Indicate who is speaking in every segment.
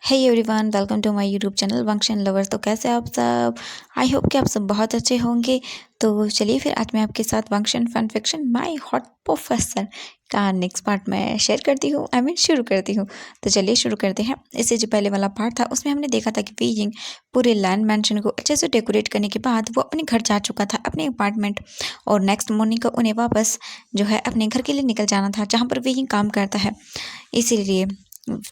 Speaker 1: Hey everyone, welcome to my YouTube channel function lovers. तो कैसे आप सब? आई होप कि आप सब बहुत अच्छे होंगे। तो चलिए फिर आज मैं आपके साथ function fun fiction my hot professor का नेक्स्ट पार्ट में शेयर करती हूँ, शुरू करती हूँ। तो चलिए शुरू करते हैं। इससे जो पहले वाला पार्ट था उसमें हमने देखा था कि बीजिंग पूरे लैंड मैंशन को अच्छे से डेकोरेट करने के बाद वो अपने घर जा चुका था, अपने अपार्टमेंट। और नेक्स्ट मॉर्निंग को उन्हें वापस जो है अपने घर के लिए निकल जाना था जहाँ पर बीजिंग काम करता है। इसीलिए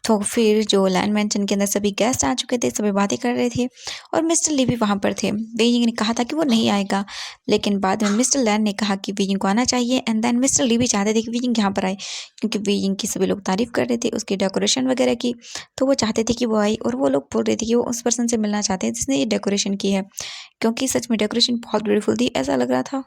Speaker 1: तो फिर जो लैंड मैंशन के अंदर सभी गेस्ट आ चुके थे, सभी बातें कर रहे थे और मिस्टर ली भी वहाँ पर थे। बीजिंग ने कहा था कि वो नहीं आएगा, लेकिन बाद में मिस्टर लैंड ने कहा कि बीजिंग को आना चाहिए। एंड देन मिस्टर ली भी चाहते थे कि बीजिंग यहाँ पर आए, क्योंकि बीजिंग की सभी लोग तारीफ कर रहे थे उसकी डेकोरेशन वगैरह की। तो वो चाहते थे कि वो आई, और वो लोग बोल रहे थे कि वो उस पर्सन से मिलना चाहते हैं जिसने ये डेकोरेशन की है, क्योंकि सच में डेकोरेशन बहुत ब्यूटीफुल थी। ऐसा लग रहा था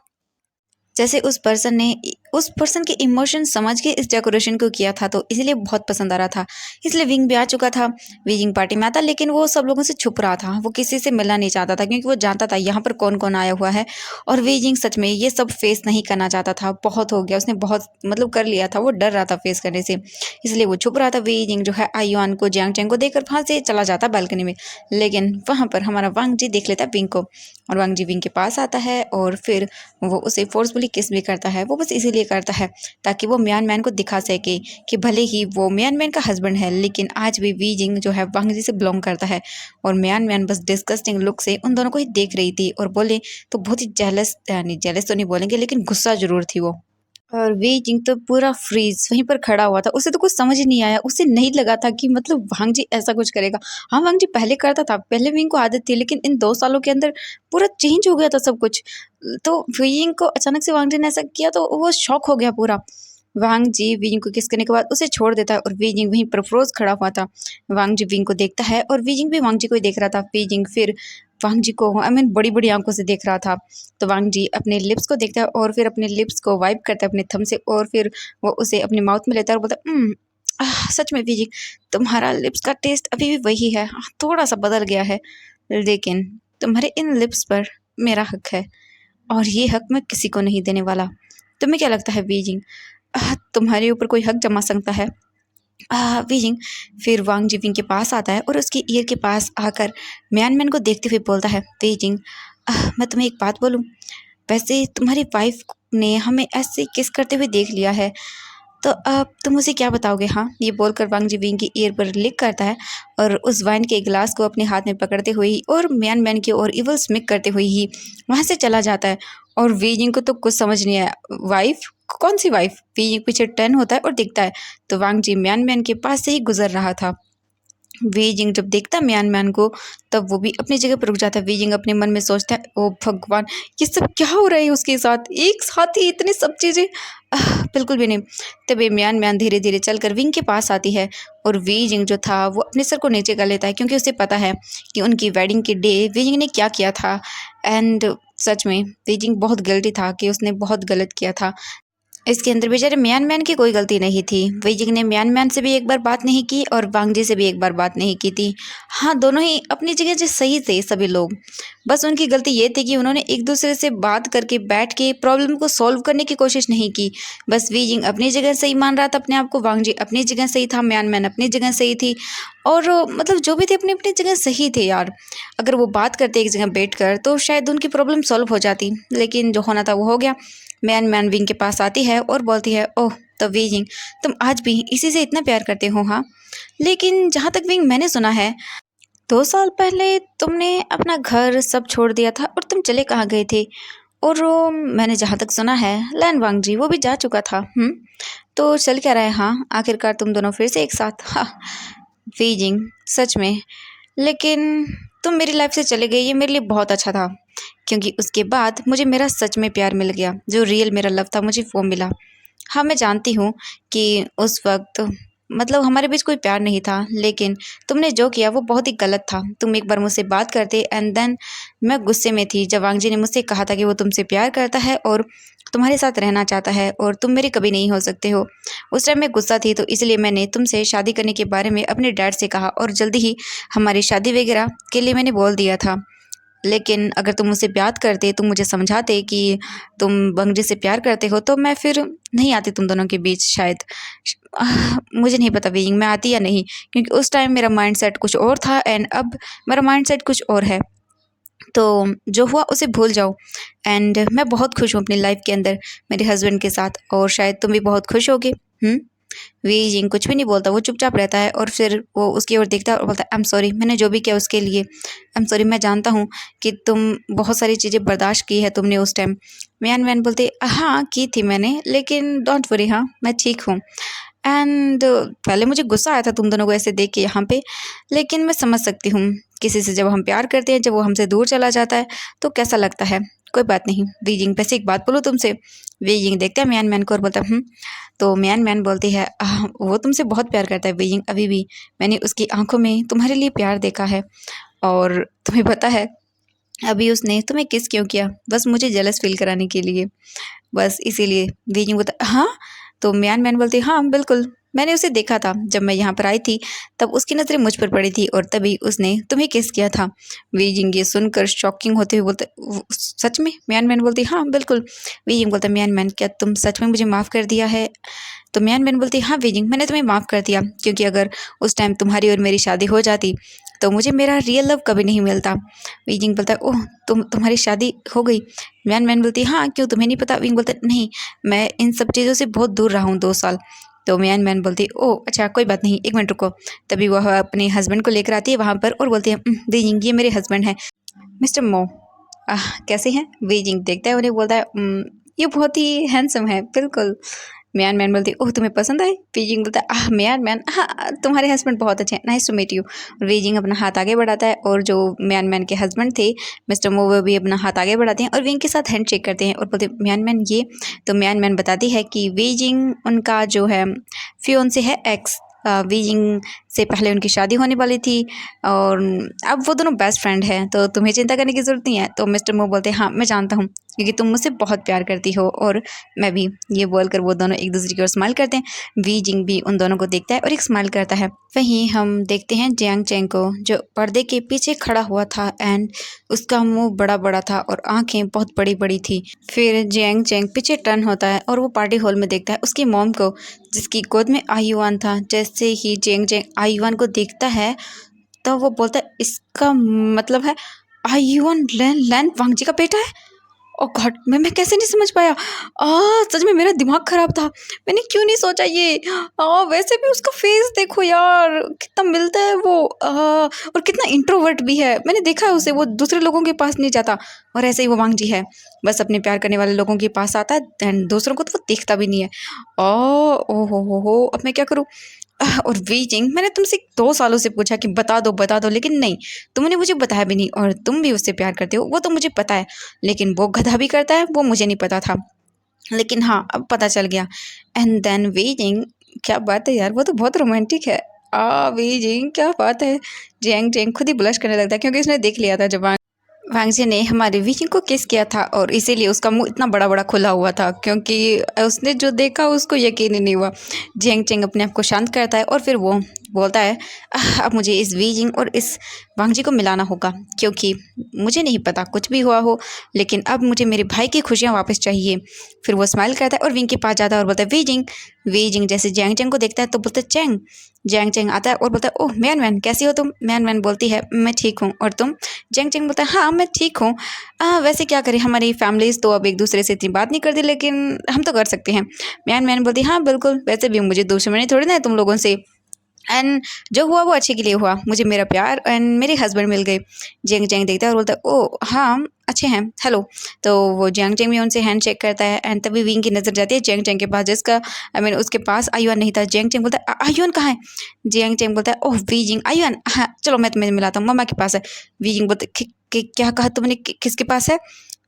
Speaker 1: जैसे उस पर्सन ने उस पर्सन के इमोशन समझ के इस डेकोरेशन को किया था, तो इसलिए बहुत पसंद आ रहा था। इसलिए विंग भी आ चुका था। विंग पार्टी में आता, लेकिन वो सब लोगों से छुप रहा था, वो किसी से मिलना नहीं चाहता था, क्योंकि वो जानता था यहाँ पर कौन कौन आया हुआ है। और विंग सच में ये सब फेस नहीं करना चाहता था। बहुत हो गया, उसने बहुत मतलब कर लिया था, वो डर रहा था फेस करने से, इसलिए वो छुप रहा था। विंग जो है आयुआन को, जियांग चैंग को देखकर वहाँ से चला जाता बालकनी में, लेकिन वहाँ पर हमारा वांग जी देख लेता विंग को, और वांग जी विंग के पास आता है और फिर वो उसे फोर्सफुली किस भी करता है। वो बस इसीलिए करता है ताकि वो मियान मैन को दिखा सके कि भले ही वो मियान मैन का हस्बैंड है, लेकिन आज भी वी जिंग जो है वांग जी से बिलोंग करता है। और मियान मैन बस डिस्गस्टिंग लुक से उन दोनों को ही देख रही थी, और बोले तो बहुत ही जेलस, यानी जेलस तो नहीं बोलेंगे, लेकिन गुस्सा जरूर थी वो। और वी जिंग तो पूरा फ्रीज वहीं पर खड़ा हुआ था। उसे तो कुछ समझ ही नहीं आया, उसे नहीं लगा था कि मतलब वांग जी ऐसा कुछ करेगा। हाँ, वांग जी पहले करता था, पहले विंग को आदत थी, लेकिन इन 2 सालों के अंदर पूरा चेंज हो गया था सब कुछ। तो विंग को अचानक से वांग जी ने ऐसा किया, तो वो शॉक हो गया पूरा। वांग जी विंग को किस करने के बाद उसे छोड़ देता है, और वीजिंग वहीं पर फ्रोज खड़ा हुआ था। वांग जी विंग को देखता है, और वीजिंग भी वांग जी को ही देख रहा था। वीजिंग फिर वांग जी को बड़ी बड़ी आंखों से देख रहा था। तो वांग जी अपने लिप्स को देखता है, और फिर अपने लिप्स को वाइप करता है अपने थंब से, और फिर वो उसे अपने माउथ में लेता है और बोलता है, सच में वीजिंग तुम्हारा लिप्स का टेस्ट अभी भी वही है, थोड़ा सा बदल गया है, लेकिन तुम्हारे इन लिप्स पर मेरा हक है, और ये हक मैं किसी को नहीं देने वाला। तुम्हें क्या लगता है बीजिंग, तुम्हारे ऊपर कोई हक जमा सकता है? बीजिंग फिर वांग जी विंग के पास आता है, और उसकी ईयर के पास आकर म्यान मैन को देखते हुए बोलता है, बीजिंग मैं तुम्हें एक बात बोलूं, वैसे तुम्हारी वाइफ ने हमें ऐसे किस करते हुए देख लिया है, तो अब तुम उसे क्या बताओगे? हाँ, ये बोलकर वांग जी विंग की ईयर पर लिक करता है, और उस वाइन के गिलास को अपने हाथ में पकड़ते हुए ही और म्यान मैन की ओर इवल स्मिक करते हुए ही वहाँ से चला जाता है। और वीजिंग को तो कुछ समझ नहीं आया, वाइफ कौन सी वाइफ? वीजिंग पीछे टर्न होता है और दिखता है, तो वांग जी म्यान मैन के पास से ही गुजर रहा था। वीजिंग जब देखता म्यान मैन को, तब वो भी अपनी जगह पर रुक जाता है। वीजिंग अपने मन में सोचता है, ओ भगवान, ये सब क्या हो रहा है उसके साथ, एक साथ ही इतनी सब चीज़ें, बिल्कुल भी नहीं। तभी म्यान मैन धीरे धीरे चलकर विंग के पास आती है, और वीजिंग जो था वो अपने सर को नीचे कर लेता है, क्योंकि उसे पता है कि उनकी वेडिंग के डे वीजिंग ने क्या किया था। एंड सच में वीजिंग बहुत गिल्टी था कि उसने बहुत गलत किया था। इसके अंदर बेचारे म्यान मैन की कोई गलती नहीं थी। वेइजिंग ने म्यान मैन से भी एक बार बात नहीं की, और वांग जी से भी एक बार बात नहीं की थी। हाँ, दोनों ही अपनी जगह जो सही थे सभी लोग। बस उनकी गलती ये थी कि उन्होंने एक दूसरे से बात करके बैठ के प्रॉब्लम को सॉल्व करने की कोशिश नहीं की। बस वेइजिंग अपनी जगह सही मान रहा था अपने आप को, वांग जी अपनी जगह सही था, म्यान मैन अपनी जगह सही थी। और मतलब जो भी थे अपनी अपनी जगह सही थे यार। अगर वो बात करते एक जगह बैठ कर, तो शायद उनकी प्रॉब्लम सॉल्व हो जाती, लेकिन जो होना था वो हो गया। मैन मैन विंग के पास आती है और बोलती है, ओह तो विंग, तुम आज भी इसी से इतना प्यार करते हो? हाँ, लेकिन जहाँ तक विंग मैंने सुना है, 2 साल पहले तुमने अपना घर सब छोड़ दिया था और तुम चले कहाँ गए थे? और मैंने जहाँ तक सुना है लैन वांग जी वो भी जा चुका था। तो चल क्या रहा है? हाँ, आखिरकार तुम दोनों फिर से एक साथ। हाँ विजिंग, सच में, लेकिन तुम मेरी लाइफ से चले गए, ये मेरे लिए बहुत अच्छा था, क्योंकि उसके बाद मुझे मेरा सच में प्यार मिल गया, जो रियल मेरा लव था मुझे वो मिला। हाँ, मैं जानती हूँ कि उस वक्त मतलब हमारे बीच कोई प्यार नहीं था, लेकिन तुमने जो किया वो बहुत ही गलत था। तुम एक बार मुझसे बात करते, एंड देन मैं गुस्से में थी जब वांग जी ने मुझसे कहा था कि वो तुमसे प्यार करता है और तुम्हारे साथ रहना चाहता है, और तुम मेरे कभी नहीं हो सकते हो। उस टाइम मैं गुस्सा थी, तो इसलिए मैंने तुमसे शादी करने के बारे में अपने डैड से कहा, और जल्दी ही हमारी शादी वगैरह के लिए मैंने बोल दिया था। लेकिन अगर तुम मुझसे प्यार करते, तुम मुझे समझाते कि तुम बंगजी से प्यार करते हो, तो मैं फिर नहीं आती तुम दोनों के बीच शायद। मुझे नहीं पता बीइंग मैं आती या नहीं, क्योंकि उस टाइम मेरा माइंडसेट कुछ और था एंड अब मेरा माइंडसेट कुछ और है। तो जो हुआ उसे भूल जाओ एंड मैं बहुत खुश हूँ अपनी लाइफ के अंदर मेरे हस्बैंड के साथ, और शायद तुम भी बहुत खुश होगे। वी जिंग कुछ भी नहीं बोलता, वो चुपचाप रहता है और फिर वो उसकी ओर देखता है और बोलता है आई एम सॉरी, मैंने जो भी किया उसके लिए आई एम सॉरी। मैं जानता हूँ कि तुम बहुत सारी चीज़ें बर्दाश्त की है तुमने उस टाइम। मैन मैन बोलते हाँ की थी मैंने, लेकिन डोंट वरी, हाँ मैं ठीक हूँ। एंड पहले मुझे गुस्सा आया था तुम दोनों को ऐसे देख के यहाँ पे, लेकिन मैं समझ सकती हूँ किसी से जब हम प्यार करते हैं, जब वो हमसे दूर चला जाता है तो कैसा लगता है। कोई बात नहीं वीजिंग, वैसे एक बात बोलूँ तुमसे। वीजिंग देखते हैं म्यान मैन को और बोलता है तो म्यान मैन बोलती है वो तुमसे बहुत प्यार करता है वीजिंग, अभी भी मैंने उसकी आंखों में तुम्हारे लिए प्यार देखा है। और तुम्हें पता है अभी उसने तुम्हें किस क्यों किया, बस मुझे जेलस फील कराने के लिए, बस इसीलिए। वीजिंग बोलता हाँ, तो म्यान मैन बोलती हाँ बिल्कुल, मैंने उसे देखा था जब मैं यहाँ पर आई थी, तब उसकी नज़रें मुझ पर पड़ी थी और तभी उसने तुम्हें किस किया था। वीजिंग ये सुनकर शॉकिंग होते हुए बोलते सच में? म्यान मैन बोलती हाँ बिल्कुल। वीजिंग बोलता म्यान मैन क्या तुम सच में मुझे माफ़ कर दिया है? तो म्यान मैन बोलती हाँ वीजिंग मैंने तुम्हें माफ़ कर दिया, क्योंकि अगर उस टाइम तुम्हारी और मेरी शादी हो जाती तो मुझे मेरा रियल लव कभी नहीं मिलता। वीजिंग बोलता है ओह तुम्हारी शादी हो गई? म्यान मैन बोलती हाँ क्यों तुम्हें नहीं पता? वीजिंग बोलता नहीं, मैं इन सब चीज़ों से बहुत दूर रहा हूँ 2 साल। तो म्यान मैन बोलती ओह अच्छा कोई बात नहीं, एक मिनट रुको। तभी वह अपने हस्बैंड को लेकर आती है वहाँ पर और बोलती है वीजिंग ये मेरे हस्बैंड हैं, मिस्टर मो। कैसे हैं? वीजिंग देखता है उन्हें, बोलता है ये बहुत ही हैंडसम है बिल्कुल। म्यान मैन बोलती ओह तुम्हें पसंद आए? बीजिंग बोलता है म्यान मैन हाँ तुम्हारे हस्बैंड बहुत अच्छे हैं, nice to meet you. Beijing अपना हाथ आगे बढ़ाता है और जो म्यान मैन के हस्बैंड थे मिस्टर मो, वो भी अपना हाथ आगे बढ़ाते हैं और विंग के साथ हैंड शेक करते हैं और बोलते म्यान मैन ये। तो म्यान मैन बताती है कि बीजिंग उनका जो है फियोंसे है एक्स, बीजिंग से पहले उनकी शादी होने वाली थी और अब वो दोनों बेस्ट फ्रेंड हैं, तो तुम्हें चिंता करने की ज़रूरत नहीं है। तो मिस्टर मो बोलते हैं हाँ मैं जानता हूँ, क्योंकि तुम मुझसे बहुत प्यार करती हो और मैं भी। ये बोलकर वो दोनों एक दूसरे की ओर स्माइल करते हैं। वी जिंग भी उन दोनों को देखता है और एक स्माइल करता है। वहीं हम देखते हैं जियांग चेंग को, जो पर्दे के पीछे खड़ा हुआ था एंड उसका मुंह बड़ा बड़ा था और आंखें बहुत बड़ी बड़ी थी। फिर जियांग चेंग पीछे टर्न होता है और वो पार्टी हॉल में देखता है उसकी मॉम को, जिसकी गोद में आयुआन था। जैसे ही जियांग चेंग आयुआन को देखता है तो वो बोलता है इसका मतलब है आयुआन लैन लैन वांगजी का बेटा है। ओ गॉड, मैं कैसे नहीं समझ पाया। सच में मेरा दिमाग खराब था, मैंने क्यों नहीं सोचा ये। वैसे भी उसका फेस देखो यार, कितना मिलता है वो, और कितना इंट्रोवर्ट भी है। मैंने देखा है उसे, वो दूसरे लोगों के पास नहीं जाता, और ऐसे ही वो वांग जी है, बस अपने प्यार करने वाले लोगों के पास आता है एंड दूसरों को तो वो देखता भी नहीं है। ओ हो, अब मैं क्या करूँ। और वीजिंग मैंने तुमसे 2 सालों से पूछा कि बता दो, लेकिन नहीं, तुमने मुझे बताया भी नहीं। और तुम भी उससे प्यार करते हो वो तो मुझे पता है, लेकिन वो गधा भी करता है वो मुझे नहीं पता था, लेकिन हाँ अब पता चल गया। एंड देन वीजिंग, क्या बात है यार, वो तो बहुत रोमांटिक है। वीजिंग क्या बात है। जेंग जेंग खुद ही ब्लश करने लगता है, क्योंकि उसने देख लिया था जब वांगजी ने हमारे विजिंग को किस किया था, और इसीलिए उसका मुंह इतना बड़ा बड़ा खुला हुआ था, क्योंकि उसने जो देखा उसको यकीन ही नहीं हुआ। जेंग चेंग अपने आप को शांत करता है और फिर वो बोलता है अब मुझे इस वीजिंग और इस वांगजी को मिलाना होगा, क्योंकि मुझे नहीं पता कुछ भी हुआ हो, लेकिन अब मुझे मेरे भाई की खुशियाँ वापस चाहिए। फिर वो स्माइल करता है और विंग के पास जाता है और बोलता है वीजिंग। वीजिंग जैसे जैंग चेंग को देखता है तो बोलता है चेंग। जैंग चेंग आता है और बोलता है ओह मैन मैन कैसी हो तुम? मैन मैन बोलती है मैं ठीक हूँ, और तुम? जैंग चेंग बोलता है हाँ मैं ठीक हूँ। वैसे क्या करें, हमारी फैमिलीज़ तो अब एक दूसरे से इतनी बात नहीं करती, लेकिन हम तो कर सकते हैं। मैन मैन बोलती हाँ बिल्कुल, वैसे भी मुझे दुश्मनी थोड़ी ना है तुम लोगों से, एंड जो हुआ वो अच्छे के लिए हुआ, मुझे मेरा प्यार एंड मेरे हस्बैंड मिल गए। जेंग जेंग देखता है और बोलता है ओ हाँ अच्छे हैं, हेलो। तो वो जेंग जेंग भी उनसे हैंड शेक करता है एंड तभी विंग की नज़र जाती है जेंग जेंग के पास, जिसका उसके पास आयुआन नहीं था। जेंग जेंग बोलता है आयुआन कहाँ है? जेंग जेंग बोलता है ओह वीजिंग आयुआन, हाँ चलो मैं तुम्हें मिलाता हूँ, मम्मा के पास है। वीजिंग बोलते क्या कहा तुमने, किसके पास है?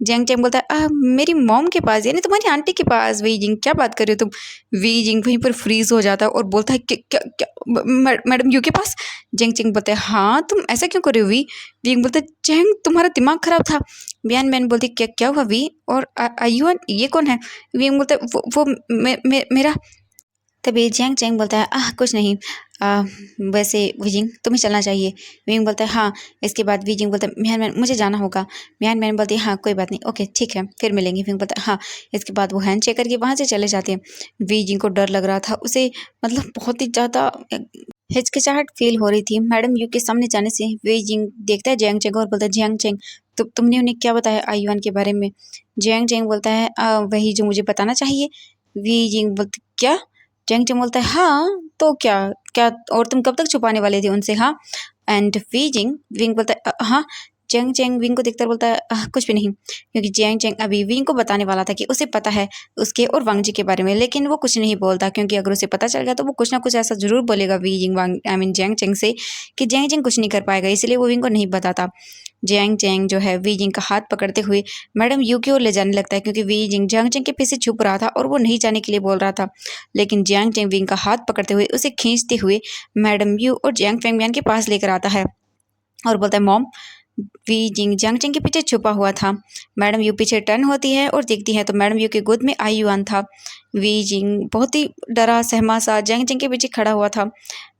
Speaker 1: जेंग जेंग बोलता है मेरी मॉम के पास, यानी तुम्हारी आंटी के पास। वीजिंग क्या बात कर रहे हो तुम? वीजिंग वहीं पर फ्रीज हो जाता है और बोलता है क्या क्या मैडम यू के पास? जेंग चेंग बोलते हैं हाँ तुम ऐसा क्यों कर रहे हो वी? विंग बोलते जेंग तुम्हारा दिमाग खराब था। बियान मैन बोलती क्या क्या हुआ वी? और आयुअन ये कौन है? विंग बोलते वो मेरा तभी जियांग चैंग बोलता है कुछ नहीं। आ, वैसे वीजिंग तुम्हें चलना चाहिए। विंग बोलता है हाँ। इसके बाद वीजिंग बोलता है मियान मैन मुझे जाना होगा। मियान मैन बोलती है हाँ कोई बात नहीं, ओके ठीक है फिर मिलेंगे। विंग बोलता है हाँ। इसके बाद वो हैंड शेक करके वहाँ से चले जाते हैं। वीजिंग को डर लग रहा था, उसे मतलब बहुत ही ज़्यादा हिचकिचाहट फील हो रही थी मैडम यू के सामने जाने से। वीजिंग देखता है जियांग चैंग और बोलता है जियांग चैंग तुमने उन्हें क्या बताया आयुआन के बारे में। जियांग चैंग बोलता है वही जो मुझे बताना चाहिए। वीजिंग बोलती क्या। जियांग चैंग बोलता है हाँ तो क्या क्या और तुम कब तक छुपाने वाले थे उनसे हाँ। एंड विंग बोलता है हाँ। जियांग चैंग विंग को देखकर बोलता है कुछ भी नहीं, क्योंकि जियांग चैंग अभी विंग को बताने वाला था कि उसे पता है उसके और वांग जी के बारे में, लेकिन वो कुछ नहीं बोलता क्योंकि अगर उसे पता चल गया तो वो कुछ ना कुछ ऐसा जरूर बोलेगा Weijing Wang I mean Jiang Chang से कि जियांग चैंग कुछ नहीं कर पाएगा, इसलिए वो विंग को नहीं बताता। जियांग चैंग जो है वीजिंग का हाथ पकड़ते हुए मैडम यू की ओर ले जाने लगता है, क्योंकि वीजिंग जियांग चैंग के पीछे छुप रहा था और वो नहीं जाने के लिए बोल रहा था। लेकिन जियांग चैंग विंग का हाथ पकड़ते हुए उसे खींचते हुए मैडम यू और जियांग फेंगमियान के पास लेकर आता है और बोलता है मॉम। वी जियांग चैंग के पीछे छुपा हुआ था। मैडम यू पीछे टर्न होती है और देखती है तो मैडम यू की गोद में आई युआन था। वी जिंग बहुत ही डरा सहमा सा जियांग चैंग के पीछे खड़ा हुआ था।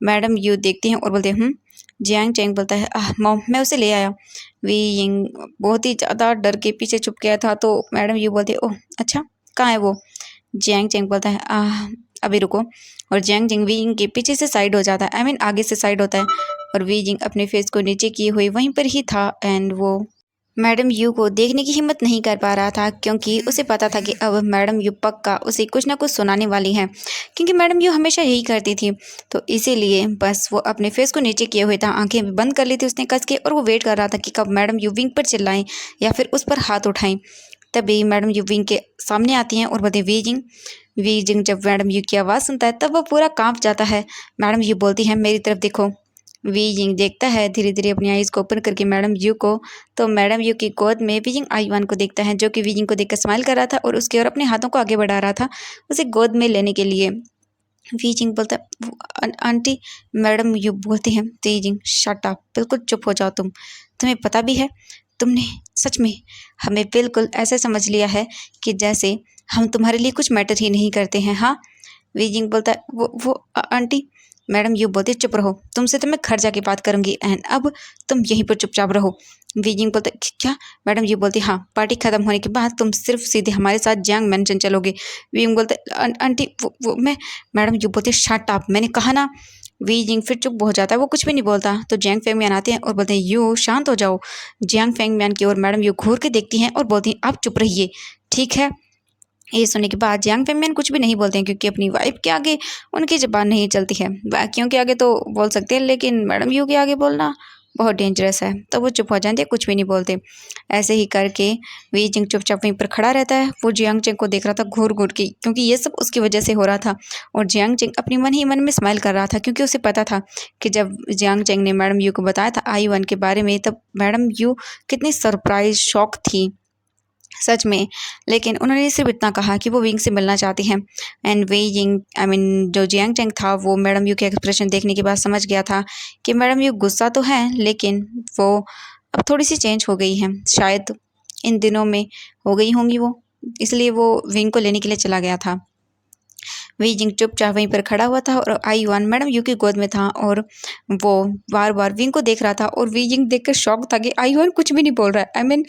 Speaker 1: मैडम यू देखती हैं और बोलते हैं जियांग चैंग बोलता है मॉम मैं उसे ले आया। वी यिंग बहुत ही ज़्यादा डर के पीछे छुप गया था, तो मैडम यू बोलती है ओह अच्छा कहाँ है वो। जियांग चैंग बोलता है अभी रुको, और जियांग चैंग वी यिंग के पीछे से साइड हो जाता है, आई मीन आगे से साइड होता है, और वी जिंग अपने फेस को नीचे किए हुए वहीं पर ही था। एंड वो मैडम यू को देखने की हिम्मत नहीं कर पा रहा था, क्योंकि उसे पता था कि अब मैडम यू पक्का उसे कुछ ना कुछ सुनाने वाली हैं, क्योंकि मैडम यू हमेशा यही करती थी। तो इसीलिए बस वो अपने फेस को नीचे किए हुए था, आंखें भी बंद कर ली थी उसने कस के, और वो वेट कर रहा था कि कब मैडम यू विंग पर चिल्लाएं या फिर उस पर हाथ उठाएं। तभी मैडम यू विंग के सामने आती हैं और बोलते वी जिंग जब मैडम यू की आवाज़ सुनता है तब वो पूरा कांप जाता है। मैडम यू बोलती है मेरी तरफ देखो। वी जिंग देखता है धीरे धीरे अपनी आईज को ओपन करके मैडम यू को, तो मैडम यू की गोद में वी जिंग आईवान को देखता है, जो कि वी जिंग को देखकर स्माइल कर रहा था और उसके और अपने हाथों को आगे बढ़ा रहा था उसे गोद में लेने के लिए। वी जिंग बोलता है आंटी। मैडम यू बोलती हैं वी जिंग शट अप, बिल्कुल चुप हो जाओ तुम्हें पता भी है तुमने सच में हमें बिल्कुल ऐसे समझ लिया है कि जैसे हम तुम्हारे लिए कुछ मैटर ही नहीं करते हैं हाँ। वीजिंग बोलता है वो आंटी। मैडम यू बोलती चुप रहो, तुमसे तो मैं घर जाके बात करूंगी, एंड अब तुम यहीं पर चुपचाप रहो। वीजिंग बोलता क्या। मैडम यू बोलती हाँ पार्टी खत्म होने के बाद तुम सिर्फ सीधे हमारे साथ जियांग मेंशन चलोगे। वीजिंग बोलता आंटी वो मैं। मैडम यू बोलती शट अप, मैंने कहा ना। वीजिंग फिर चुप हो जाता है, वो कुछ भी नहीं बोलता। तो जियांग फेंगमियान आते हैं और बोलते हैं यू शांत हो जाओ। जियांग फेंगमियान की ओर मैडम यू घूर के देखती हैं और बोलती हैं आप चुप रहिए ठीक है। ये सुनने के बाद जियांग फेंगमियान कुछ भी नहीं बोलते हैं, क्योंकि अपनी वाइफ के आगे उनकी ज़बान नहीं चलती है। बाकियों के आगे तो बोल सकते हैं, लेकिन मैडम यू के आगे बोलना बहुत डेंजरस है, तो वो चुप हो जाते हैं, कुछ भी नहीं बोलते। ऐसे ही करके वी जिंग चुपचाप वहीं पर खड़ा रहता है। वो जियांग चेंग को देख रहा था घूर घूर के, क्योंकि ये सब उसकी वजह से हो रहा था। और जियांग चेंग अपनी मन ही मन में स्माइल कर रहा था, क्योंकि उसे पता था कि जब जियांग चेंग ने मैडम यू को बताया था आई वन के बारे में, तब मैडम यू कितनी सरप्राइज शॉक थी सच में। लेकिन उन्होंने सिर्फ इतना कहा कि वो विंग से मिलना चाहती हैं। And way Ying I mean जो जियांग चेंग था, वो मैडम यू के एक्सप्रेशन देखने के बाद समझ गया था कि मैडम यू गुस्सा तो है, लेकिन वो अब थोड़ी सी चेंज हो गई हैं, शायद इन दिनों में हो गई होंगी वो, इसलिए वो विंग को लेने के लिए चला गया था। वी जिंग चुपचाप वहीं पर खड़ा हुआ था और आई युआन मैडम यू की गोद में था, और वो बार बार विंग को देख रहा था। और वी जिंग देख कर शॉक था कि आई युआन कुछ भी नहीं बोल रहा है, आई मीन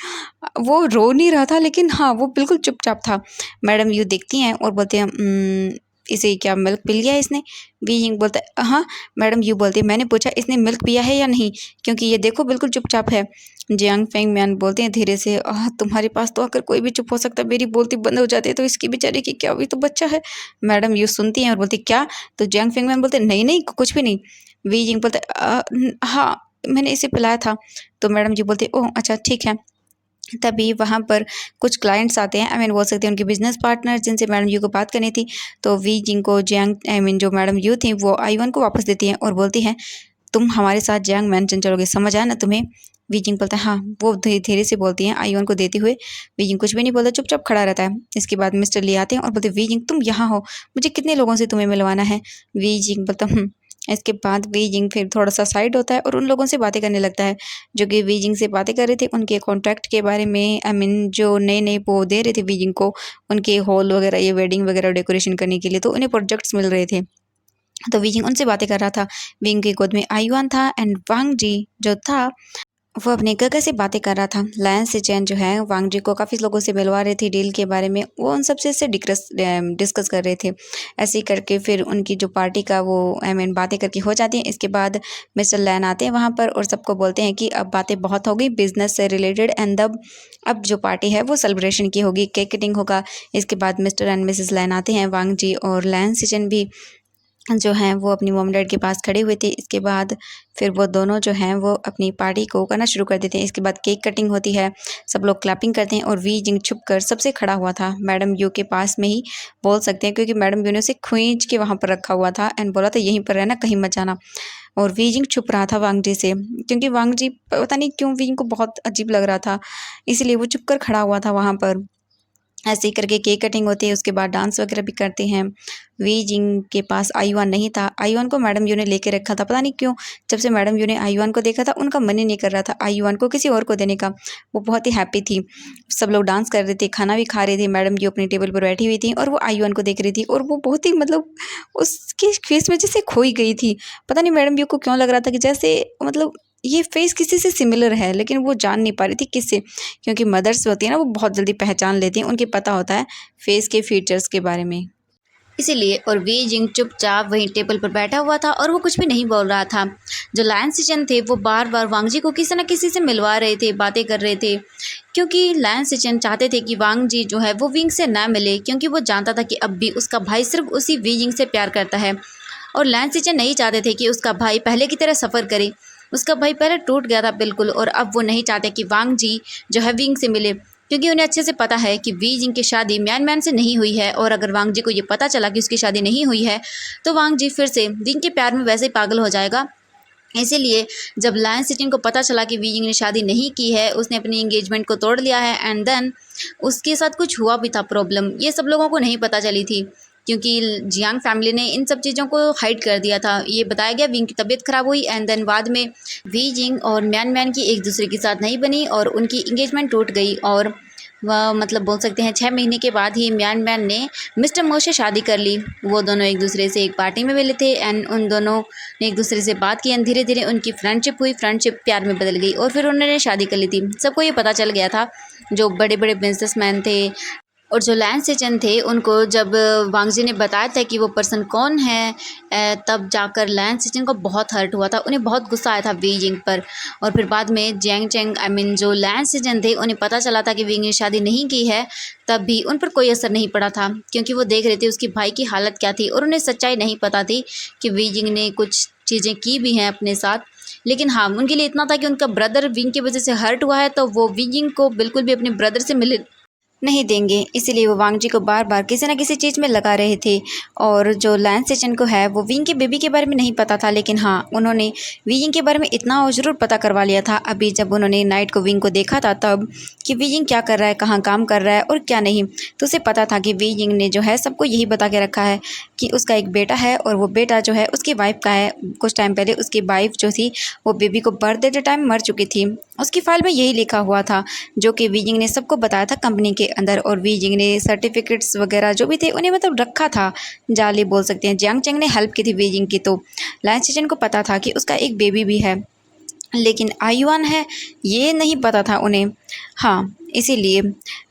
Speaker 1: वो रो नहीं रहा था, लेकिन हाँ वो बिल्कुल चुपचाप था। मैडम यू देखती हैं और बोलते हैं इसे क्या मिल्क पी लिया है इसने। वी जिंग बोलता है हाँ। मैडम यू बोलती है मैंने पूछा इसने मिल्क पिया है या नहीं, क्योंकि ये देखो बिल्कुल चुपचाप है। जियांग फेंग म्यान बोलते हैं धीरे से तुम्हारे पास तो आकर कोई भी चुप हो सकता है, मेरी बोलती बंद हो जाती है तो इसकी बेचारे की क्या हुई, तो बच्चा है। मैडम यू सुनती हैं और बोलती क्या। तो जियांग फेंग म्यान बोलते नहीं नहीं कुछ भी नहीं। वी जिंग बोलते हाँ मैंने इसे पिलाया था। तो मैडम जी बोलती ओह अच्छा ठीक है। तभी वहाँ पर कुछ क्लाइंट्स आते हैं, आई मीन बोल सकते हैं उनके बिजनेस पार्टनर, जिनसे मैडम यू को बात करनी थी। तो वी जिंग को जियांग आई मीन जो मैडम यू थी वो आई वन को वापस देती हैं और बोलती हैं तुम हमारे साथ जियांग मेंशन चलोगे, समझ आया ना तुम्हें। वी जिंग बोलता है हाँ। वो धीरे धीरे से बोलती हैं आई वन को देते हुए। वी जिंग कुछ भी नहीं बोलता, चुपचाप खड़ा रहता है। इसके बाद मिस्टर ली आते हैं और बोलते वी जिंग तुम यहाँ हो, मुझे कितने लोगों से तुम्हें मिलवाना है। वी जिंग बोलता इसके बाद वी जिंग फिर थोड़ा सा साइड होता है और उन लोगों से बातें करने लगता है जो कि वी जिंग से बातें कर रहे थे उनके कॉन्ट्रैक्ट के बारे में। आई मीन जो नए नए वो दे रहे थे वी जिंग को उनके हॉल वगैरह ये वेडिंग वगैरह डेकोरेशन करने के लिए, तो उन्हें प्रोजेक्ट्स मिल रहे थे। तो वी जिंग उनसे बातें कर रहा था। विंग की गोद में आयुआन था एंड वांग जी जो था वो अपने काका से बातें कर रहा था। लायन से चैन जो है वांग जी को काफ़ी लोगों से मिलवा रहे थे डील के बारे में, वो उन सबसे इससे डिस्कस कर रहे थे। ऐसे ही करके फिर उनकी जो पार्टी का वो आई मीन बातें करके हो जाती हैं। इसके बाद मिस्टर लैन आते हैं वहाँ पर और सबको बोलते हैं कि अब बातें बहुत हो गई बिजनेस से रिलेटेड एंड अब जो पार्टी है वो सेलिब्रेशन की होगी, केक कटिंग होगा। इसके बाद मिस्टर एंड मिसेस लैन आते हैं, वांग जी और लैन सिचन भी जो हैं वो अपनी मॉम डैड के पास खड़े हुए थे। इसके बाद फिर वो दोनों जो हैं वो अपनी पार्टी को करना शुरू कर देते हैं। इसके बाद केक कटिंग होती है, सब लोग क्लैपिंग करते हैं और वी जिंग छुप कर सबसे खड़ा हुआ था मैडम यू के पास में ही बोल सकते हैं, क्योंकि मैडम यू ने उसे खींच के वहाँ पर रखा हुआ था एंड बोला था यहीं पर रहना, कहीं मत जाना। और वी जिंग छुप रहा था वांग जी से, क्योंकि वांग जी पता नहीं क्यों वी जिंग को बहुत अजीब लग रहा था, इसलिए वो छुप कर खड़ा हुआ था वहाँ पर। ऐसे ही करके केक कटिंग होती है, उसके बाद डांस वगैरह भी करते हैं। वी जिंग के पास आयुआन नहीं था, आयुआन को मैडम यू ने लेके रखा था, पता नहीं क्यों जब से मैडम यू ने आयुआन को देखा था उनका मन ही नहीं कर रहा था आयुआन को किसी और को देने का। वो बहुत ही हैप्पी थी, सब लोग डांस कर रहे थे, खाना भी खा रहे थे, मैडम यू अपनी टेबल पर बैठी हुई थी और वो आयुआन को देख रही थी और वो बहुत ही मतलब उसकी फेस में जैसे खोई गई थी। पता नहीं मैडम यू को क्यों लग रहा था कि जैसे मतलब ये फेस किसी से सिमिलर है, लेकिन वो जान नहीं पा रही थी किससे, क्योंकि मदर्स होती है ना वो बहुत जल्दी पहचान लेती हैं, उनके पता होता है फेस के फीचर्स के बारे में, इसीलिए। और वी जिंग चुपचाप वहीं टेबल पर बैठा हुआ था और वो कुछ भी नहीं बोल रहा था। जो लायन सिचन थे वो बार बार वांग जी को किसी न किसी से मिलवा रहे थे, बातें कर रहे थे, क्योंकि लायन सिचन चाहते थे कि वांग जी जो है वो विंग से ना मिले, क्योंकि वो जानता था कि अब भी उसका भाई सिर्फ उसी वी जिंग से प्यार करता है। और लायन सिचन नहीं चाहते थे कि उसका भाई पहले की तरह सफ़र करे। उसका भाई पहले टूट गया था बिल्कुल, और अब वो नहीं चाहते कि वांग जी जो है विंग से मिले, क्योंकि उन्हें अच्छे से पता है कि वी जिंग की शादी म्यान मैन से नहीं हुई है। और अगर वांग जी को ये पता चला कि उसकी शादी नहीं हुई है तो वांग जी फिर से विंग के प्यार में वैसे ही पागल हो जाएगा। इसीलिए जब लायन सिटिन को पता चला कि वी जिंग ने शादी नहीं की है, उसने अपनी एंगेजमेंट को तोड़ लिया है एंड देन उसके साथ कुछ हुआ भी था प्रॉब्लम, ये सब लोगों को नहीं पता चली थी, क्योंकि जियांग फैमिली ने इन सब चीज़ों को हाइड कर दिया था। ये बताया गया विंग की तबीयत खराब हुई एंड देन बाद में वी जिंग और म्यान मैन की एक दूसरे के साथ नहीं बनी और उनकी इंगेजमेंट टूट गई। और वह मतलब बोल सकते हैं 6 महीने के बाद ही म्यान मैन ने मिस्टर मो से शादी कर ली। वो दोनों एक दूसरे से एक पार्टी में मिले थे एंड उन दोनों ने एक दूसरे से बात की एंड धीरे धीरे उनकी फ्रेंडशिप हुई, फ्रेंडशिप प्यार में बदल गई और फिर उन्होंने शादी कर ली थी। सबको ये पता चल गया था, जो बड़े बड़े बिजनेसमैन थे और जो लैन सेचन थे उनको जब वांगजी ने बताया था कि वो पर्सन कौन है, तब जाकर लैन सेचन को बहुत हर्ट हुआ था, उन्हें बहुत गुस्सा आया था वी जिंग पर। और फिर बाद में जियांग चेंग आई मीन जो लैन सेचन थे उन्हें पता चला था कि विंग ने शादी नहीं की है, तब भी उन पर कोई असर नहीं पड़ा था, क्योंकि वो देख रहे थे उसके भाई की हालत क्या थी और उन्हें सच्चाई नहीं पता थी कि वी जिंग ने कुछ चीज़ें की भी हैं अपने साथ। लेकिन हाँ, उनके लिए इतना था कि उनका ब्रदर विंग की वजह से हर्ट हुआ है, तो वो विंग को बिल्कुल भी अपने ब्रदर से मिले नहीं देंगे, इसीलिए वो वांग जी को बार बार किसी न किसी चीज़ में लगा रहे थे। और जो लैन सेचन को है वो विंग के बेबी के बारे में नहीं पता था, लेकिन हाँ उन्होंने विंग के बारे में इतना ज़रूर पता करवा लिया था अभी जब उन्होंने नाइट को विंग को देखा था तब, कि विंग क्या कर रहा है, कहाँ काम कर रहा है और क्या नहीं। तो उसे पता था कि विंग ने जो है सबको यही बता के रखा है कि उसका एक बेटा है और वो बेटा जो है उसकी वाइफ का है। कुछ टाइम पहले उसकी वाइफ जो थी वो बेबी को बर्थ देते टाइम मर चुकी थी, उसकी फाइल में यही लिखा हुआ था, जो कि वी जिंग ने सबको बताया था कंपनी के अंदर। और वी जिंग ने सर्टिफिकेट्स वगैरह जो भी थे उन्हें मतलब रखा था जाली बोल सकते हैं। जियांग चेंग ने हेल्प की थी वी जिंग की, तो लैन सेचन को पता था कि उसका एक बेबी भी है, लेकिन आयुआन है ये नहीं पता था उन्हें। हाँ, इसीलिए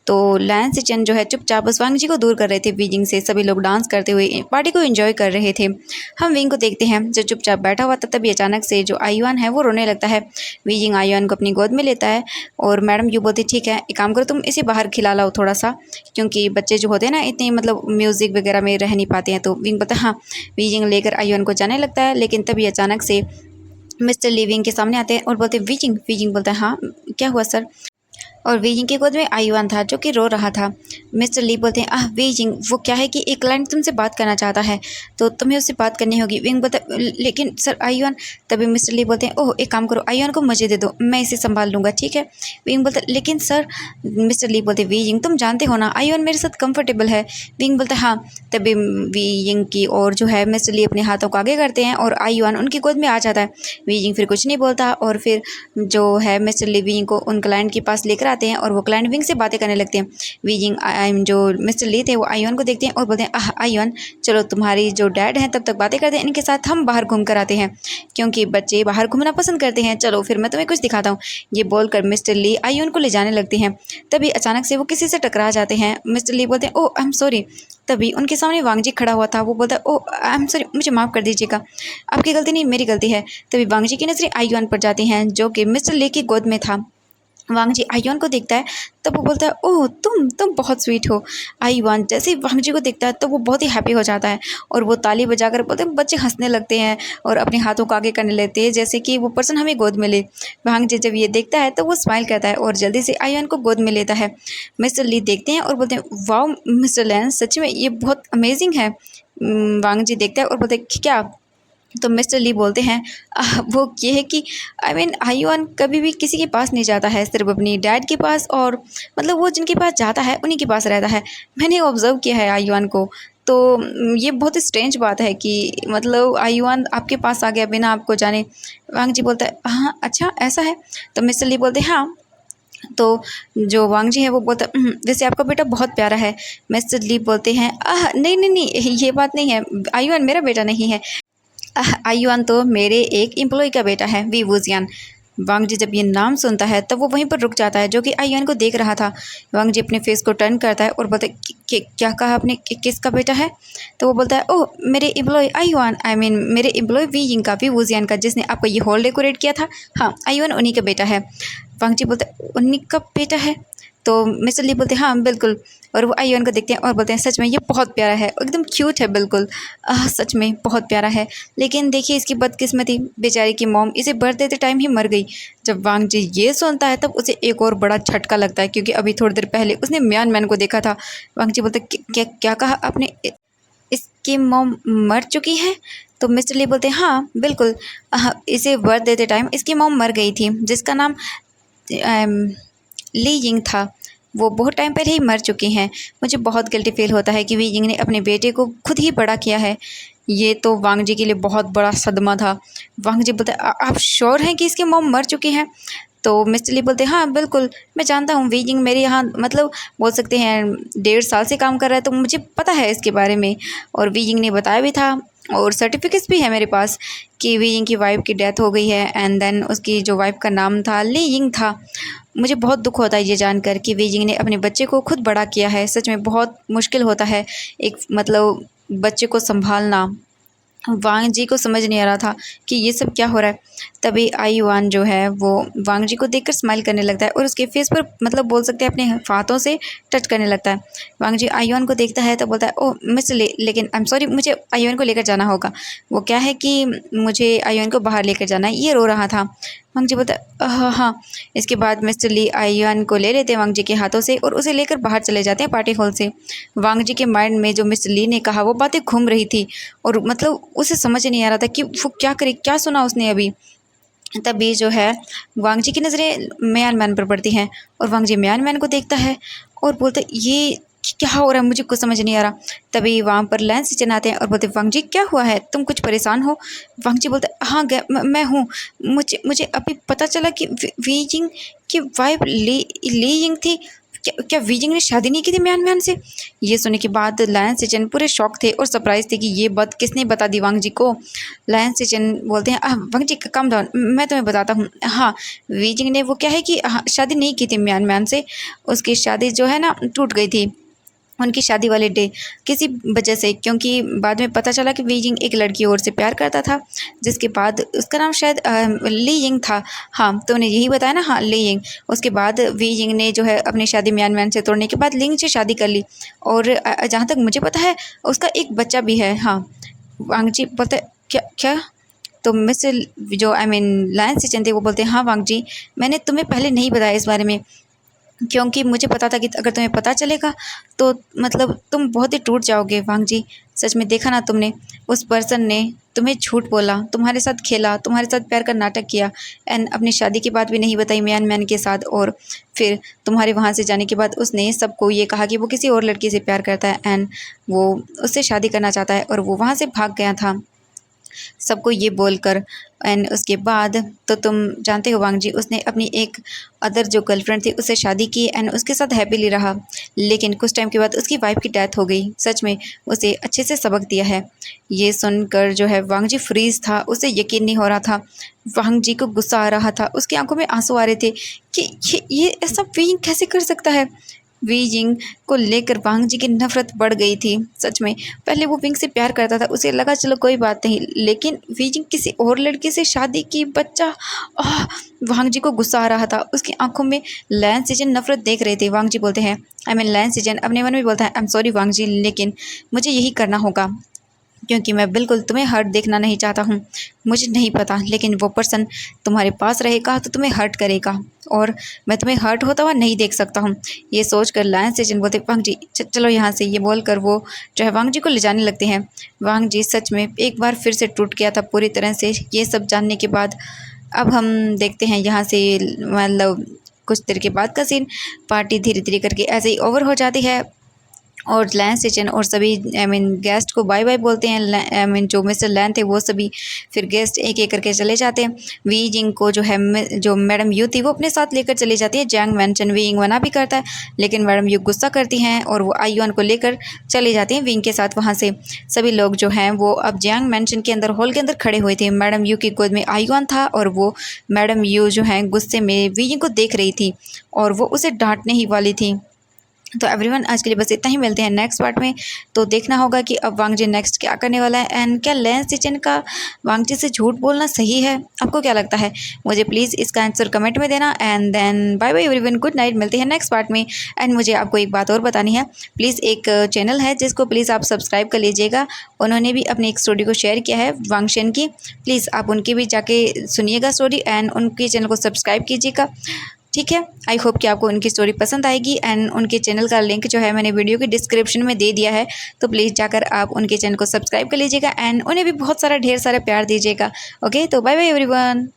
Speaker 1: तो लैन सेचन जो है चुपचाप उस वांग जी को दूर कर रहे थे वी जिंग से। सभी लोग डांस करते हुए पार्टी को एंजॉय कर रहे थे। हम विंग को देखते हैं जो चुपचाप बैठा हुआ था, तभी अचानक से जो आयुआन है वो रोने लगता है। वी जिंग आयुआन को अपनी गोद में लेता है और मैडम यू बोलती ठीक है एक काम करो तुम इसे बाहर खिला लाओ थोड़ा सा, क्योंकि बच्चे जो होते हैं ना इतने मतलब म्यूज़िक वगैरह में रह नहीं पाते हैं। तो विंग बोलता है हाँ। वी जिंग लेकर आयुआन को जाने लगता है, लेकिन तभी अचानक से मिस्टर ली विंग के सामने आते हैं और बोलते हैं वी जिंग। वी जिंग बोलता है हाँ क्या हुआ सर। और वीजिंग की गोद में आयुआन था जो कि रो रहा था। मिस्टर ली बोलते हैं, वीजिंग, वो क्या है कि एक क्लाइंट तुमसे बात करना चाहता है तो तुम्हें उससे बात करनी होगी। विंग बोलता है, लेकिन सर आयुआन। तभी मिस्टर ली बोलते हैं, ओह एक काम करो, आयुआन को मुझे दे दो, मैं इसे संभाल लूँगा, ठीक है। विंग बोलता है, लेकिन सर। मिस्टर ली बोलते, वीजिंग तुम जानते हो ना आयुआन मेरे साथ कंफर्टेबल है। विंग बोलता है, हाँ। तभी वीजिंग की और जो है मिस्टर ली अपने हाथों को आगे करते हैं और आयुआन उनकी गोद में आ जाता है। वीजिंग फिर कुछ नहीं बोलता और फिर जो है मिस्टर ली विंग को उन क्लाइंट के पास लेकर आते हैं और वो क्लाइंट विंग से बातें करने लगते हैं। वीजिंग जो मिस्टर ली थे वो आयुआन को देखते हैं और बोलते हैं, आयुआन चलो तुम्हारी जो डैड हैं तब तक बातें करते हैं, इनके साथ हम बाहर घूम कर आते हैं क्योंकि बच्चे बाहर घूमना पसंद करते हैं, चलो फिर मैं तुम्हें कुछ दिखाता हूँ। ये बोलकर मिस्टर ली आयुआन को ले जाने लगते हैं। तभी अचानक से वो किसी से टकरा जाते हैं। मिस्टर ली बोलते हैं, ओह आई एम सॉरी। तभी उनके सामने वांगजी खड़ा हुआ था। वो बोलता है, ओह आई एम सॉरी, मुझे माफ़ कर दीजिएगा, आपकी गलती नहीं मेरी गलती है। तभी वांगजी की नज़रें आयुआन पर जाती हैं जो कि मिस्टर ली की गोद में था। वांगजी आयुआन को देखता है तब वो बोलता है, ओह तुम बहुत स्वीट हो। आयुआन जैसे ही वांगजी को देखता है तो वो बहुत ही हैप्पी हो जाता है और वो ताली बजाकर बोलते हैं, बच्चे हंसने लगते हैं और अपने हाथों को आगे करने लगते हैं जैसे कि वो पर्सन हमें गोद में ले। वांगजी जब ये देखता है तो वो स्माइल करता है और जल्दी से आयुआन को गोद में लेता है। मिस्टर ली देखते हैं और बोलते हैं, वाओ मिस्टर लैंस, सच में ये बहुत अमेजिंग है। वांगजी देखता है और बोलते हैं, क्या? तो मिस्टर ली बोलते हैं, वो ये है कि आयुआन कभी भी किसी के पास नहीं जाता है, सिर्फ अपनी डैड के पास, और मतलब वो जिनके पास जाता है उन्हीं के पास रहता है। मैंने ऑब्जर्व किया है आयुआन को, तो ये बहुत ही स्ट्रेंज बात है कि मतलब आयुआन आपके पास आ गया बिना आपको जाने। वांग जी बोलता है, हाँ अच्छा ऐसा है। तो मिस्टर ली बोलते हैं, हाँ। तो जो वांग जी है वो बोलता है, वैसे आपका बेटा बहुत प्यारा है। मिस्टर ली बोलते हैं, नहीं नहीं नहीं, ये बात नहीं है, आयुआन मेरा बेटा नहीं है। आयुआन तो मेरे एक एम्प्लॉय का बेटा है, वी वूजियान। वांगजी जब ये नाम सुनता है तब वो वहीं पर रुक जाता है जो कि आयुआन को देख रहा था। वांगजी अपने फेस को टर्न करता है और बोलता है, क्या कहा आपने, किसका बेटा है? तो वो बोलता है, ओह मेरे एम्प्लॉय आयुआन, मेरे एम्प्लॉय वी यिंग का, वी वूजियान का, जिसने आपको ये हॉल डेकोरेट किया था। हाँ आयुआन उन्हीं का बेटा है। वांगजी बोलता है, उन्हीं का बेटा है? तो मिस्टर ली बोलते हैं, हाँ बिल्कुल। और वो आयुआन को देखते हैं और बोलते हैं, सच में ये बहुत प्यारा है, एकदम क्यूट है बिल्कुल, सच में बहुत प्यारा है। लेकिन देखिए इसकी बदकिस्मती, बेचारी की मॉम इसे बर्थ देते टाइम ही मर गई। जब वांग जी ये सुनता है तब उसे एक और बड़ा झटका लगता है क्योंकि अभी थोड़ी देर पहले उसने म्यान मैन को देखा था। वांग जी बोलते, क्या कहा आपने, इसकी मॉम मर चुकी है? तो मिस्टर ली बोलते हैं, हाँ बिल्कुल, इसे बर्थ देते टाइम इसकी मॉम मर गई थी, जिसका नाम ली यिंग था। वो बहुत टाइम पहले ही मर चुकी हैं। मुझे बहुत गिल्टी फील होता है कि वी यिंग ने अपने बेटे को खुद ही बड़ा किया है। ये तो वांग जी के लिए बहुत बड़ा सदमा था। वांग जी बोलते, आप श्योर हैं कि इसकी मॉम मर चुकी हैं? तो मिस्टर ली बोलते, हाँ बिल्कुल, मैं जानता हूँ, वी यिंग मेरे यहाँ मतलब बोल सकते हैं 1.5 साल से काम कर रहा है, तो मुझे पता है इसके बारे में। और वी यिंग ने बताया भी था और सर्टिफिकेट्स भी है मेरे पास कि वी यिंग की वाइफ की डेथ हो गई है एंड देन उसकी जो वाइफ का नाम था ली यिंग था। मुझे बहुत दुख होता है ये जानकर कि वी यिंग ने अपने बच्चे को खुद बड़ा किया है। सच में बहुत मुश्किल होता है एक मतलब बच्चे को संभालना। वांग जी को समझ नहीं आ रहा था कि ये सब क्या हो रहा है। तभी आयुआन जो है वो वांग जी को देखकर स्माइल करने लगता है और उसके फेस पर मतलब बोल सकते हैं अपने हाथों से टच करने लगता है। वांग जी आयुआन को देखता है तो बोलता है, ओह मिस लेकिन आई एम सॉरी, मुझे आयुआन को लेकर जाना होगा। वो क्या है कि मुझे आयुआन को बाहर लेकर जाना है, ये रो रहा था। वांग जी बोलता है, हाँ हाँ। इसके बाद मिस्टर ली आयुआन को ले लेते हैं वांग जी के हाथों से और उसे लेकर बाहर चले जाते हैं पार्टी हॉल से। वांग जी के माइंड में जो मिस्टर ली ने कहा वो बातें घूम रही थी और मतलब उसे समझ नहीं आ रहा था कि वो क्या करे, क्या सुना उसने अभी। तभी जो है वांग जी की नज़रें म्यान मैन पर पड़ती हैं और वांग जी म्यान मैन को देखता है और बोलता है, ये क्या हो रहा है, मुझे कुछ समझ नहीं आ रहा। तभी वहाँ पर लैंस सिचन आते हैं और बोलते, वांग जी क्या हुआ है, तुम कुछ परेशान हो? वांग जी बोलते, हाँ मैं हूँ, मुझे अभी पता चला कि वी यिंग की वाइफ ली यिंग थी। क्या वी यिंग ने शादी नहीं की थी म्यान मैन से? ये सुनने के बाद लायन सिचन पूरे शौक थे और सरप्राइज थे कि ये बात किसने बता दी वांग जी को। लायन सिचन बोलते हैं, वांग जी कम डाउन, मैं तुम्हें बताता हूँ। हाँ वी यिंग ने वो क्या है कि शादी नहीं की थी म्यान मैन से, उसकी शादी जो है ना टूट गई थी उनकी शादी वाले डे किसी वजह से, क्योंकि बाद में पता चला कि वी यिंग एक लड़की और से प्यार करता था जिसके बाद उसका नाम शायद ली यिंग था। हाँ तो उन्हें यही बताया ना, हाँ ली यिंग। उसके बाद वी यिंग ने जो है अपनी शादी म्यान मैन से तोड़ने के बाद लिंग से शादी कर ली और जहाँ तक मुझे पता है उसका एक बच्चा भी है। हाँ वांग जी बोलते, क्या क्या? तो मिस जो लायन से चंदे वो बोलते हैं, हाँ वांग जी, मैंने तुम्हें पहले नहीं बताया इस बारे में। क्योंकि मुझे पता था कि अगर तुम्हें पता चलेगा तो मतलब तुम बहुत ही टूट जाओगे वांग जी। सच में देखा ना तुमने, उस पर्सन ने तुम्हें झूठ बोला, तुम्हारे साथ खेला, तुम्हारे साथ प्यार का नाटक किया एंड अपनी शादी की बात भी नहीं बताई मैन मैन के साथ। और फिर तुम्हारे वहाँ से जाने के बाद उसने सबको ये कहा कि वो किसी और लड़की से प्यार करता है एंड वो उससे शादी करना चाहता है और वो वहाँ से भाग गया था सबको ये बोलकर। एंड उसके बाद तो तुम जानते हो वांग जी, उसने अपनी एक अदर जो गर्लफ्रेंड थी उससे शादी की एंड उसके साथ हैप्पीली रहा। लेकिन कुछ टाइम के बाद उसकी वाइफ की डेथ हो गई। सच में उसे अच्छे से सबक दिया है। ये सुनकर जो है वांग जी फ्रीज था, उसे यकीन नहीं हो रहा था। वांग जी को गुस्सा आ रहा था, उसकी आंखों में आंसू आ रहे थे कि ये ऐसा वीइंग कैसे कर सकता है। वी जिंग को लेकर वांग जी की नफरत बढ़ गई थी। सच में पहले वो विंग से प्यार करता था, उसे लगा चलो कोई बात नहीं, लेकिन वी जिंग किसी और लड़के से शादी की, बच्चा। आह! वांग जी को गुस्सा आ रहा था, उसकी आंखों में लैन सिजन नफरत देख रहे थे। वांग जी बोलते हैं, आई मीन लैन सिजन अपने मन में बोलता है, आई एम सॉरी वांग जी, लेकिन मुझे यही करना होगा क्योंकि मैं बिल्कुल तुम्हें हर्ट देखना नहीं चाहता हूँ। मुझे नहीं पता, लेकिन वो पर्सन तुम्हारे पास रहेगा तो तुम्हें हर्ट करेगा और मैं तुम्हें हर्ट होता हुआ नहीं देख सकता हूँ। ये सोचकर लायन सेजन बोलते, वांग जी चलो यहाँ से। ये बोलकर वो जो है वांग जी को ले जाने लगते हैं। वांग जी सच में एक बार फिर से टूट गया था पूरी तरह से ये सब जानने के बाद। अब हम देखते हैं यहाँ से, मतलब कुछ देर के बाद का सीन। पार्टी धीरे धीरे करके ऐसे ही ओवर हो जाती है और लैन सेचन और सभी आई मीन गेस्ट को बाय बाय बोलते हैं। आई मीन जो मिस्टर लैन थे वो सभी, फिर गेस्ट एक एक करके चले जाते हैं। वी जिंग को जो है जो मैडम यू थी वो अपने साथ लेकर चली जाती है। जैंग मेंशन वी जिंग मना भी करता है, लेकिन मैडम यू गुस्सा करती हैं और वो आयुआन को लेकर चले जाते हैं विंग के साथ। वहाँ से सभी लोग जो हैं वो अब जैंग मेंशन के अंदर हॉल के अंदर खड़े हुए थे। मैडम यू की गोद में आयुआन था और वो मैडम यू जो है गुस्से में वी जिंग को देख रही थी और वो उसे डांटने ही वाली थी। तो एवरीवन आज के लिए बस इतना ही, मिलते हैं नेक्स्ट पार्ट में। तो देखना होगा कि अब वांग जी नेक्स्ट क्या करने वाला है एंड क्या लैन सिचन का वांग जी से झूठ बोलना सही है। आपको क्या लगता है, मुझे प्लीज़ इसका आंसर कमेंट में देना। And then bye bye everyone, good night, मिलते हैं नेक्स्ट पार्ट में। एंड मुझे आपको एक बात और बतानी है, प्लीज़ एक चैनल है जिसको प्लीज़ आप सब्सक्राइब कर लीजिएगा। उन्होंने भी अपनी एक स्टोरी को शेयर किया है वांगशन की, प्लीज़ आप उनकी भी जाके सुनिएगा स्टोरी एंड उनके चैनल को सब्सक्राइब कीजिएगा। ठीक है, आई होप कि आपको उनकी स्टोरी पसंद आएगी एंड उनके चैनल का लिंक जो है मैंने वीडियो के डिस्क्रिप्शन में दे दिया है। तो प्लीज़ जाकर आप उनके चैनल को सब्सक्राइब कर लीजिएगा एंड उन्हें भी बहुत सारा ढेर सारा प्यार दीजिएगा। ओके, तो बाय बाय एवरीवन।